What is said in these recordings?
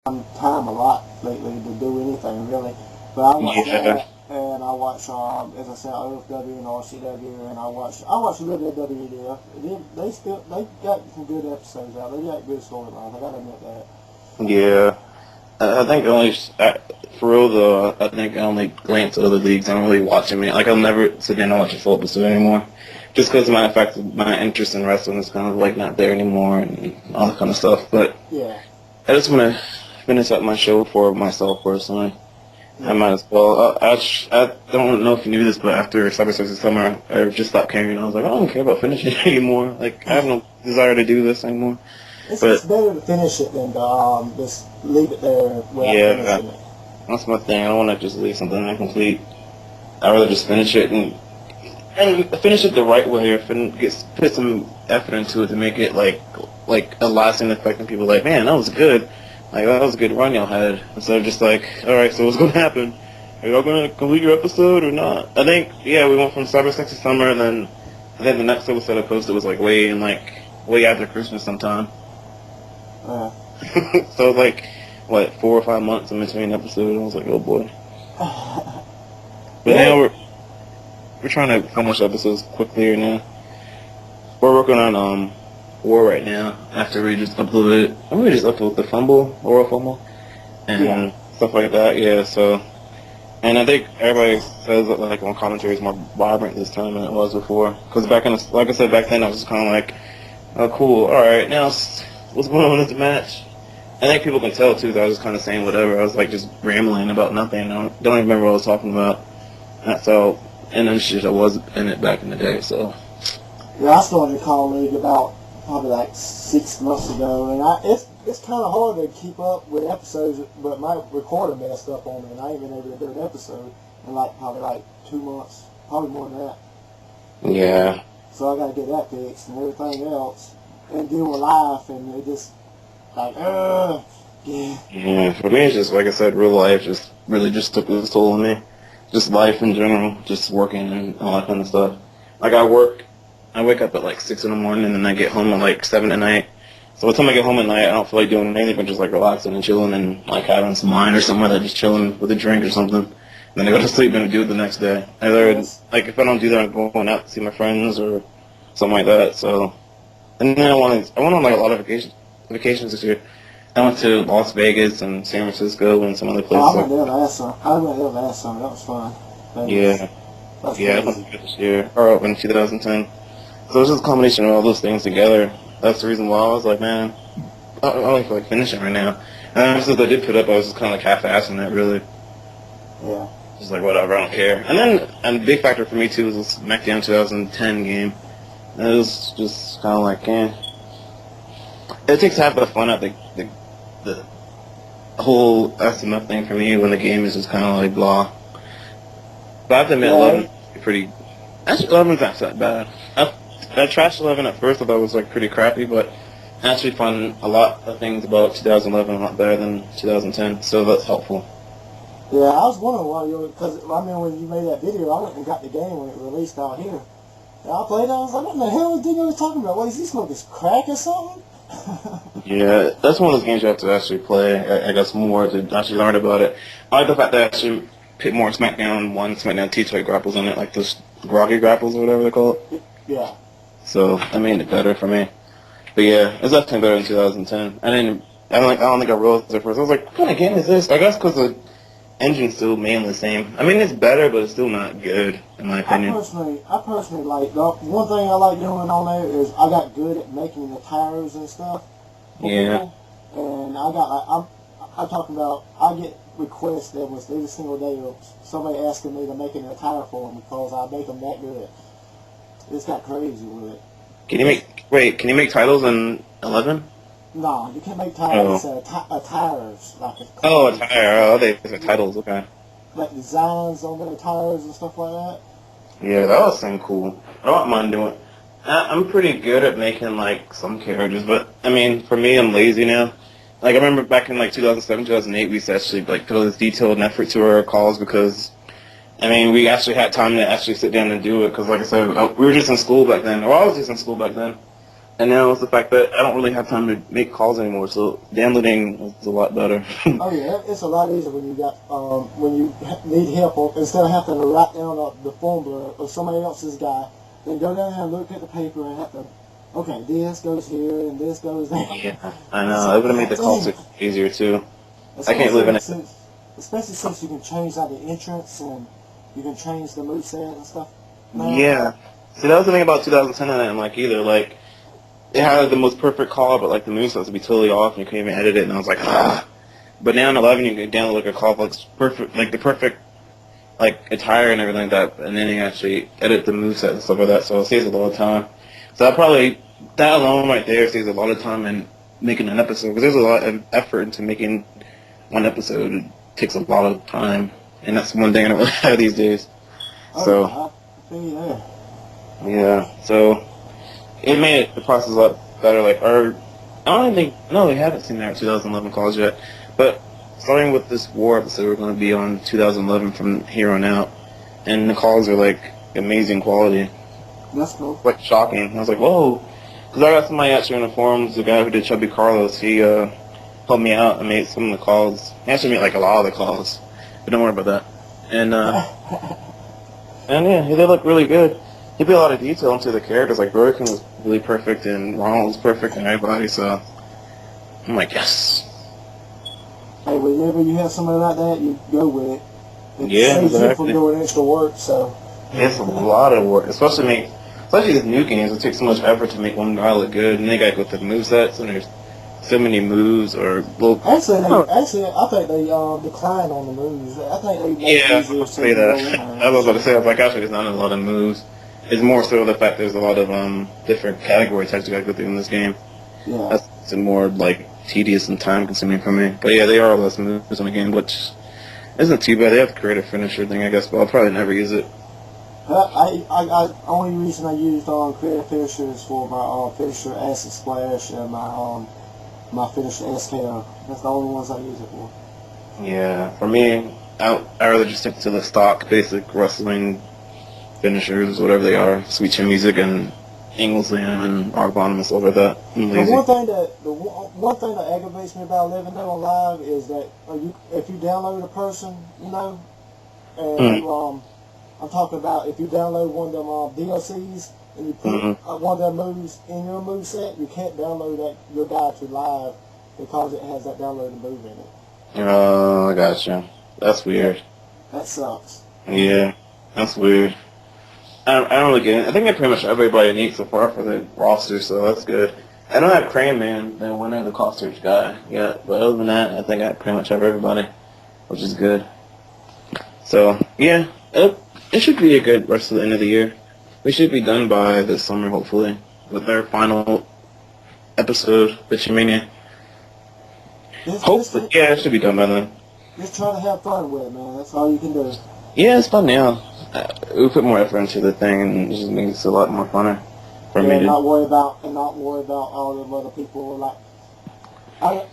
time a lot lately to do anything really. But I watch Yeah, that, and I watch, as I said, OFW and RCW, and I watch a little bit of WWF. They got some good episodes out. They got good storylines. I gotta admit that. yeah. I think only for real though. I think I only glance at other leagues. I don't really watch them. Like I'll never sit down and watch a full episode anymore, just because my fact my interest in wrestling is kind of like not there anymore and all that kind of stuff. But Yeah, I just want to finish up my show for myself personally. I yeah. might as well. I don't know if you knew this, but after Cyber Sex this summer, I just stopped caring. I was like, I don't care about finishing anymore. Like I have no desire to do this anymore. It's But better to finish it than to just leave it there without yeah, finishing it. that's my thing. I don't want to just leave something incomplete. I'd rather just finish it and finish it the right way, or put some effort into it to make it like a lasting effect on people. Like, man, that was good. Like that was a good run y'all had. Instead of just like, all right, so what's gonna happen? Are y'all gonna complete your episode or not? I think we went from Cyber Sex to Summer, and then I think the next episode I posted was like way after Christmas sometime. Uh, So like what 4 or 5 months in between episodes. I was like, oh boy. But yeah, now we're trying to finish episodes quickly now. We're working on War right now. After we just uploaded, we just upload the Oral Fumble, yeah. and stuff like that. Yeah. So, and I think everybody says that like on commentary is more vibrant this time than it was before. Because like I said back then, I was just kind of like, oh cool, all right, now what's going on in this match? I think people can tell too that I was just kind of saying whatever. I was like just rambling about nothing. I don't even remember what I was talking about. So, and then shit, I was in it back in the day. So. Yeah, I started a call league about probably like 6 months ago, and it's kind of hard to keep up with episodes, but my recorder messed up on me, and I ain't been able to do an episode in probably 2 months, probably more than that. Yeah. So I got to get that fixed and everything else, and deal with life, and it just like, yeah. Yeah, for me, it's just, like I said, real life just really just took its toll on me. Just life in general, just working and all that kind of stuff. Like, I wake up at like 6 in the morning and then I get home at like 7 at night. So by the time I get home at night, I don't feel like doing anything but just like relaxing and chilling and like having some wine or something like that, just chilling with a drink or something. And then I go to sleep and I do it the next day. Either, Yes. like, if I don't do that, I'm going out to see my friends or something like that, so. And then I went on like a lot of vacations this year. I went to Las Vegas and San Francisco and some other Oh, places. I went there last summer. That was fun. Yeah, That's yeah, I went crazy. this year, or in 2010. So it's just a combination of all those things together. That's the reason why I was like, man, I don't really feel like finishing right now. And since I did put up, I was just kind of like half-assing it, really. Yeah. Just like, whatever, I don't care. And a big factor for me, too, was this SmackDown 2010 game. And it was just kind of like, it takes half the fun out the whole SMF thing for me when the game is just kind of like blah. But I have to admit, Yeah. 11 is pretty. Actually, 11's not that bad. I trashed 11 at first. I thought it was like pretty crappy, but I actually found a lot of things about 2011 a lot better than 2010. So that's helpful. Yeah, I was wondering why because I mean when you made that video, I went and got the game when it released out here. And I played it, I was like, what the hell is Dingo talking about? What, is he smoking crack or something? Yeah, that's one of those games you have to actually play. I guess more to actually learn about it. I like the fact that I actually put more SmackDown 1, SmackDown 2 type grapples on it, like those groggy grapples or whatever they're called. Yeah. So that made it better for me. But yeah, it's definitely better than 2010. I don't think I realized it at first. I was like, what kind of game is this? I guess because the engine's still mainly the same. I mean, it's better, but it's still not good, in my opinion. I personally like, the one thing I like doing on there is I got good at making the tires and stuff for Yeah. people. And I'm talking about, I get requests every single day of somebody asking me to make a tire for them because I make them that good. It's got crazy with it. Can you make titles in 11? No, you can't make tires. Oh. Tires like Oh, a tire. Oh, they're titles, okay. like designs on their tires and stuff like that. Yeah, that was something cool. I don't mind doing it. I'm pretty good at making, like, some characters, but, I mean, for me, I'm lazy now. Like, I remember back in, like, 2007, 2008, we used to actually, like, put all this detailed effort to our calls because, I mean, we actually had time to actually sit down and do it because, like I said, we were just in school back then, or I was just in school back then. And now it's the fact that I don't really have time to make calls anymore, so downloading is a lot better. Oh yeah, it's a lot easier when you got when you need help instead of having to write down the formula of somebody else's guy. Then go down there and look at the paper and have to. Okay, this goes here and this goes there. Yeah, I know. It would have made the calls easier too. I can't live in it. Especially since you can change like the entrance and you can change the moveset and stuff. No. Yeah. See, that was the thing about 2010 I didn't like either. Like, it had the most perfect call, but like the moveset would be totally off and you couldn't even edit it. And I was like, ah. But now in 11, you can download like a call like perfect, like the perfect like attire and everything like that, and then you actually edit the moveset and stuff like that. So it saves a lot of time. So that alone right there saves a lot of time in making an episode, because there's a lot of effort into making one episode. It takes a lot of time, and that's one thing I don't really have these days. So yeah, so it made the process a lot better. Like, I don't think, no, we haven't seen our 2011 calls yet, but starting with this war episode, we're going to be on 2011 from here on out, and the calls are like amazing quality. That's cool. Like shocking. I was like, whoa. Because I got somebody actually in the forums, the guy who did Chubby Carlos, he helped me out and made some of the calls. He actually made like a lot of the calls, but don't worry about that. And and yeah, they look really good. He put a lot of detail into the characters. Like Broken was really perfect, and Ronald was perfect, and everybody. So I'm like, yes. Hey, whenever you have somebody like that, you go with it. It Yeah, saves you from doing extra work. So it's a lot of work, especially these new games. It takes so much effort to make one guy look good, and they got to go through the movesets, and there's so many moves or little. Actually, I think they decline on the moves. I think they make it easier to say that. I was about to say, I was like, actually, there's not a lot of moves. It's more so the fact there's a lot of different category types you got to go through in this game. Yeah, that's more like tedious and time consuming for me. But yeah, they are less moves in the game, which isn't too bad. They have to create a finisher thing, I guess, but I'll probably never use it. Only reason I used creative finishers for my finisher Acid Splash and my finisher SKO. That's the only ones I use it for. Yeah, for me, I rather just stick to the stock basic wrestling finishers, whatever they are, Sweet Chin Music and Englishman and Arc Bottom and stuff like that. The one thing that aggravates me about living there on live is that if you download a person, and I'm talking about if you download one of them DLCs and you put one of their moves in your moveset, you can't download your guy to live because it has that downloaded move in it. Oh, I gotcha. That's weird. That sucks. Yeah, that's weird. I don't really get it. I think I pretty much everybody needs so far for the roster, so that's good. I don't have Crane Man, the winner of the Call Search guy, yet, but other than that, I think I pretty much have everybody, which is good. So, yeah, it should be a good rest of the end of the year. We should be done by this summer, hopefully, with our final episode, Bitchamania. Hopefully, yeah, it should be done by then. Just try to have fun with it, man. That's all you can do. Yeah, it's fun now. We put more effort into the thing, and it just makes it a lot more funner for me. Not worry about all the other people.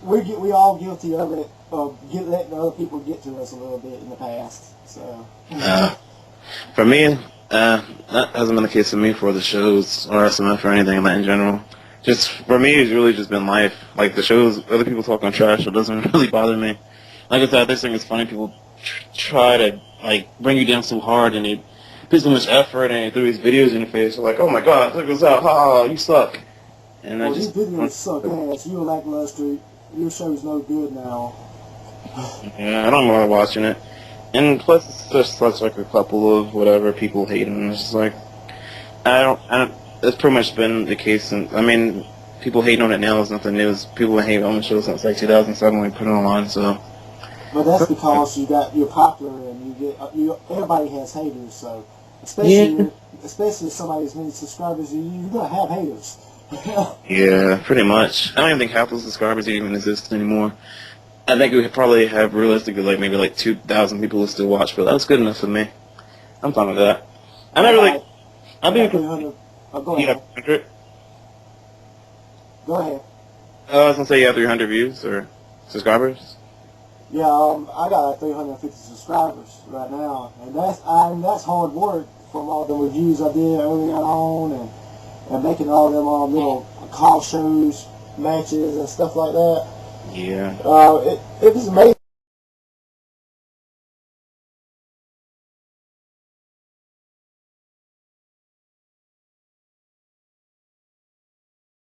We all guilty of it, letting other people get to us a little bit in the past. So. For me, that hasn't been the case for me for the shows or SMF or anything like that in general. Just for me, it's really just been life. Like the shows, other people talking trash, it doesn't really bother me. Like I said, this thing is funny. People try to bring you down so hard, and they put so much effort, and they throw these videos in your face. They're like, "Oh my God, check this out! Ha, you suck!" And I just these videos suck ass. You're lackluster. Your show's no good now. Yeah, I don't mind watching it. And plus, it's just such like a couple of whatever people hate, and it's just like I don't. It's pretty much been the case. And I mean, people hating on it now is nothing new. People hate on the show since like 2007 when we put it online. So. But that's because you're popular and everybody has haters. So especially if somebody has many subscribers, you're gonna have haters. Yeah, pretty much. I don't even think half those subscribers even exist anymore. I think we probably have realistically maybe 2,000 people who still watch, but that's good enough for me. I'm fine with that. I never I think. Go ahead. 300? Go ahead. I was gonna say you have 300 views or subscribers. Yeah, I got 350 subscribers right now, and that's hard work from all the reviews I did early on, and and making all them little call shows, matches, and stuff like that. Yeah. It was amazing.